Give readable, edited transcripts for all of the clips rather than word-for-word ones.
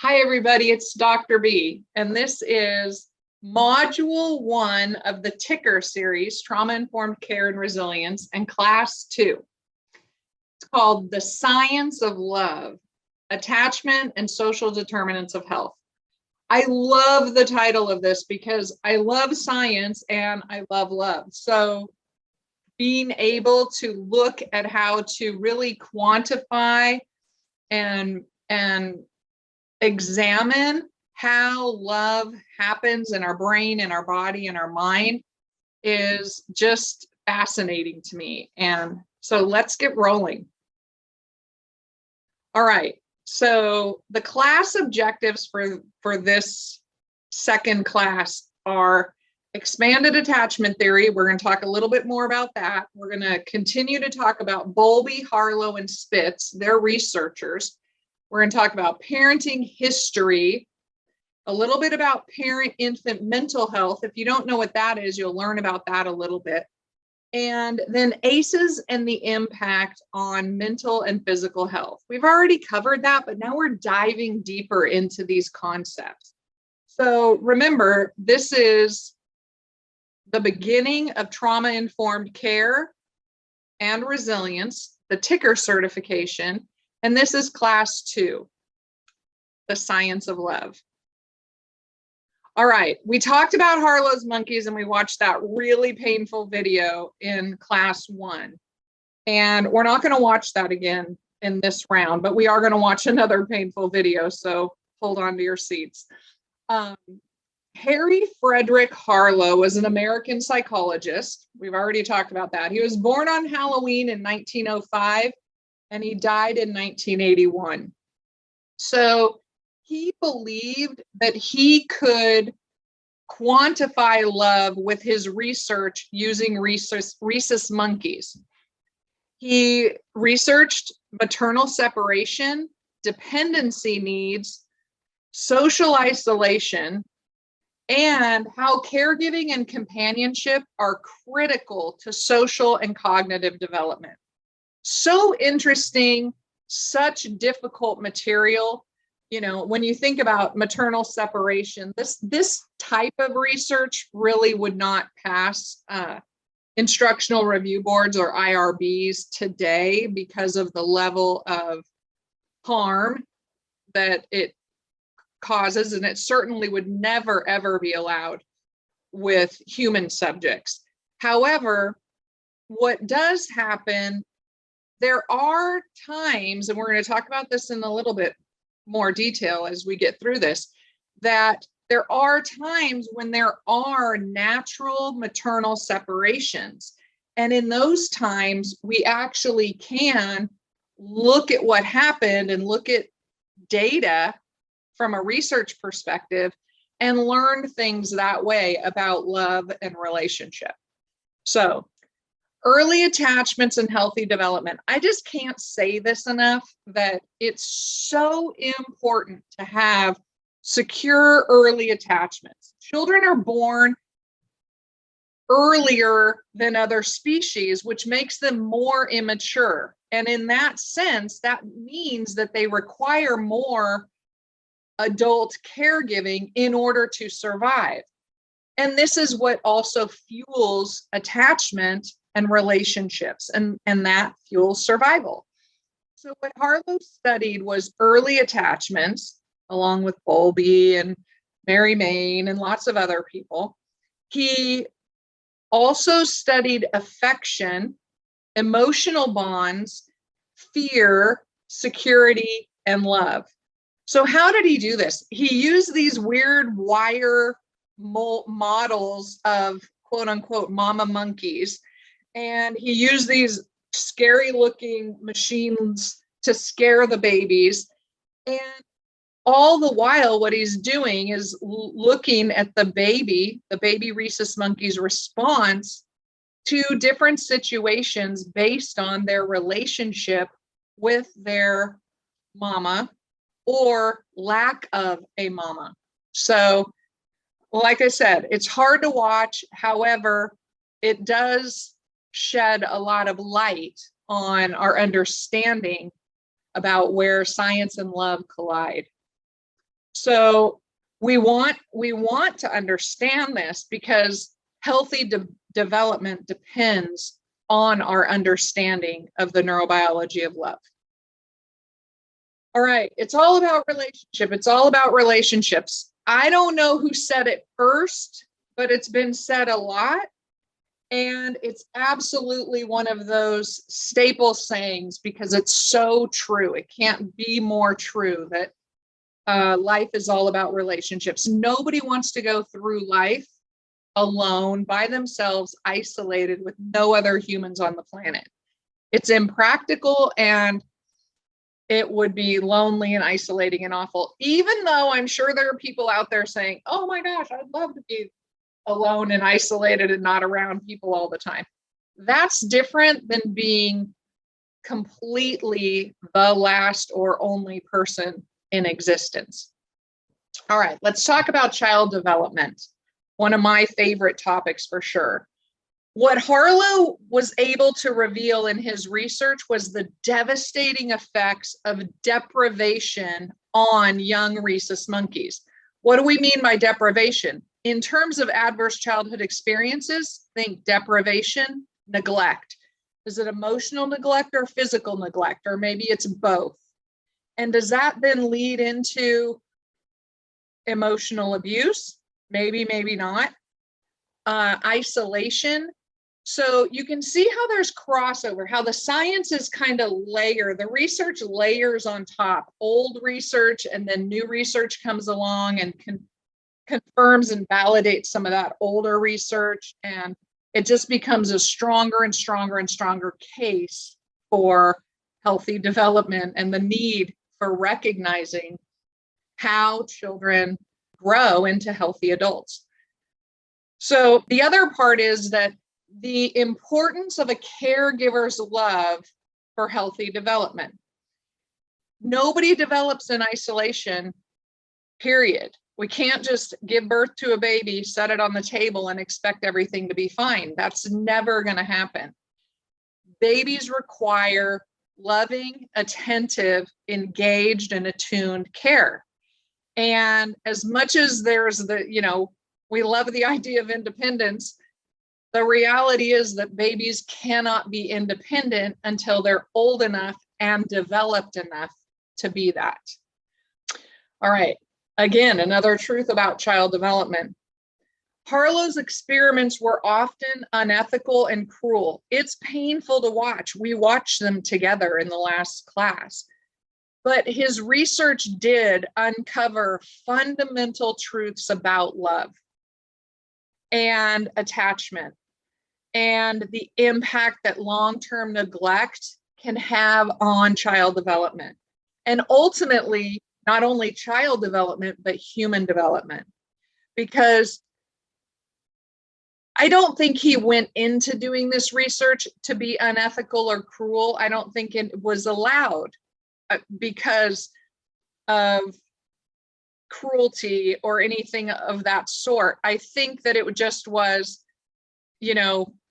Hi, everybody, it's Dr. B, and this is Module 1 of the Ticker series, Trauma-Informed Care and Resilience, and Class 2. It's called The Science of Love, Attachment and Social Determinants of Health. I love the title of this because I love science and I love love. So being able to look at how to really quantify and examine how love happens in our brain and our body and our mind is just fascinating to me. And so let's get rolling. All right. So the class objectives for this second class are expanded attachment theory. We're going to talk a little bit more about that. We're going to continue to talk about Bowlby, Harlow, and Spitz. They're researchers. We're going to talk about parenting history, a little bit about parent-infant mental health. If you don't know what that is, you'll learn about that a little bit. And then ACEs and the impact on mental and physical health. We've already covered that, but now we're diving deeper into these concepts. So remember, this is the beginning of trauma-informed care and resilience, the Ticker certification. And this is Class 2, the Science of Love. All right, we talked about Harlow's monkeys and we watched that really painful video in Class 1. And we're not going to watch that again in this round, but we are going to watch another painful video, so hold on to your seats. Harry Frederick Harlow was an American psychologist. We've already talked about that. He was born on Halloween in 1905. And he died in 1981. So he believed that he could quantify love with his research using rhesus monkeys. He researched maternal separation, dependency needs, social isolation, and how caregiving and companionship are critical to social and cognitive development. So interesting, such difficult material. You know, when you think about maternal separation, this type of research really would not pass instructional review boards or IRBs today because of the level of harm that it causes, and it certainly would never, ever be allowed with human subjects. However, what does happen, there are times, and we're going to talk about this in a little bit more detail as we get through this, that there are times when there are natural maternal separations. And in those times, we actually can look at what happened and look at data from a research perspective and learn things that way about love and relationship. So, early attachments and healthy development. I just can't say this enough, that it's so important to have secure early attachments. Children are born earlier than other species, which makes them more immature. And in that sense, that means that they require more adult caregiving in order to survive. And this is what also fuels attachment and relationships, and that fuels survival. So what Harlow studied was early attachments, along with Bowlby and Mary Main and lots of other people. He also studied affection, emotional bonds, fear, security, and love. So how did he do this? He used these weird wire models of quote unquote mama monkeys. And he used these scary looking machines to scare the babies. And all the while, what he's doing is looking at the baby rhesus monkey's response to different situations based on their relationship with their mama or lack of a mama. So, like I said, it's hard to watch. However, it does shed a lot of light on our understanding about where science and love collide. So we want to understand this because healthy development depends on our understanding of the neurobiology of love. All right, it's all about relationship. It's all about relationships. I don't know who said it first, but it's been said a lot. And it's absolutely one of those staple sayings because it's so true. It can't be more true that life is all about relationships. Nobody wants to go through life alone, by themselves, isolated with no other humans on the planet. It's impractical and it would be lonely and isolating and awful, even though I'm sure there are people out there saying, oh my gosh, I'd love to be alone and isolated and not around people all the time. That's different than being completely the last or only person in existence. All right, let's talk about child development. One of my favorite topics for sure. What Harlow was able to reveal in his research was the devastating effects of deprivation on young rhesus monkeys. What do we mean by deprivation? In terms of adverse childhood experiences, think deprivation, neglect. Is it emotional neglect or physical neglect? Or maybe it's both. And does that then lead into emotional abuse? Maybe, maybe not. Isolation. So you can see how there's crossover, how the science is kind of layered. The research layers on top, old research, and then new research comes along and confirms and validates some of that older research. And it just becomes a stronger and stronger and stronger case for healthy development and the need for recognizing how children grow into healthy adults. So the other part is that the importance of a caregiver's love for healthy development. Nobody develops in isolation, period. We can't just give birth to a baby, set it on the table, and expect everything to be fine. That's never going to happen. Babies require loving, attentive, engaged, and attuned care. And as much as there's we love the idea of independence, the reality is that babies cannot be independent until they're old enough and developed enough to be that. All right. Again, another truth about child development. Harlow's experiments were often unethical and cruel. It's painful to watch. We watched them together in the last class. But his research did uncover fundamental truths about love and attachment and the impact that long-term neglect can have on child development. And ultimately, not only child development, but human development. Because I don't think he went into doing this research to be unethical or cruel. I don't think it was allowed because of cruelty or anything of that sort. I think that it just was,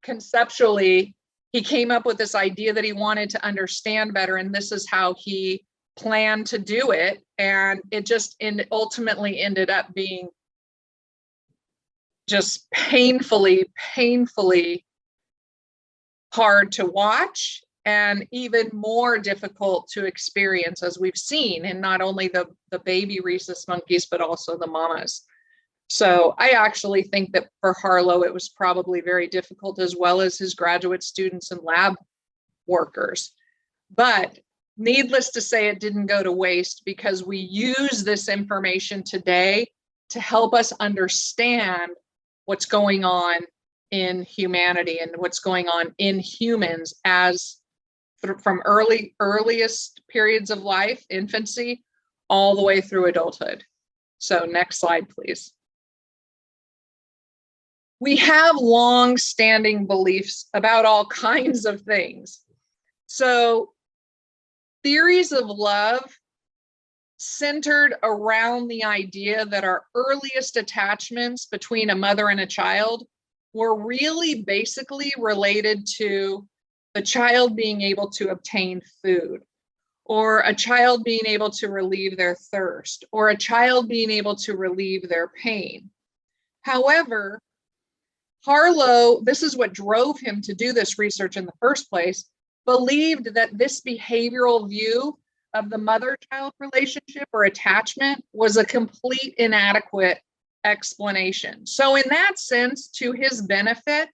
conceptually, he came up with this idea that he wanted to understand better, and this is how he planned to do it. And it just ultimately ended up being just painfully hard to watch and even more difficult to experience, as we've seen in not only the baby rhesus monkeys, but also the mamas. So I actually think that for Harlow, it was probably very difficult, as well as his graduate students and lab workers. But needless to say, it didn't go to waste, because we use this information today to help us understand what's going on in humanity and what's going on in humans as from earliest periods of life, infancy, all the way through adulthood. So next slide, please. We have long-standing beliefs about all kinds of things. So theories of love centered around the idea that our earliest attachments between a mother and a child were really basically related to the child being able to obtain food, or a child being able to relieve their thirst, or a child being able to relieve their pain. However, Harlow, this is what drove him to do this research in the first place, believed that this behavioral view of the mother-child relationship or attachment was a complete inadequate explanation. So in that sense, to his benefit,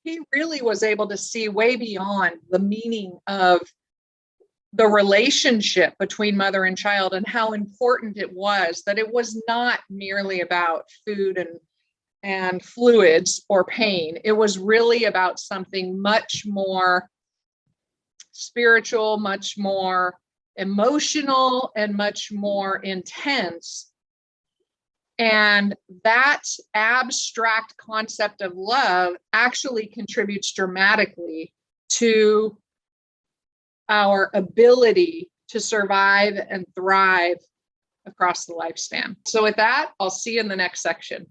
he really was able to see way beyond the meaning of the relationship between mother and child and how important it was, that it was not merely about food and fluids or pain. It was really about something much more spiritual, much more emotional, and much more intense. And that abstract concept of love actually contributes dramatically to our ability to survive and thrive across the lifespan. So with that, I'll see you in the next section.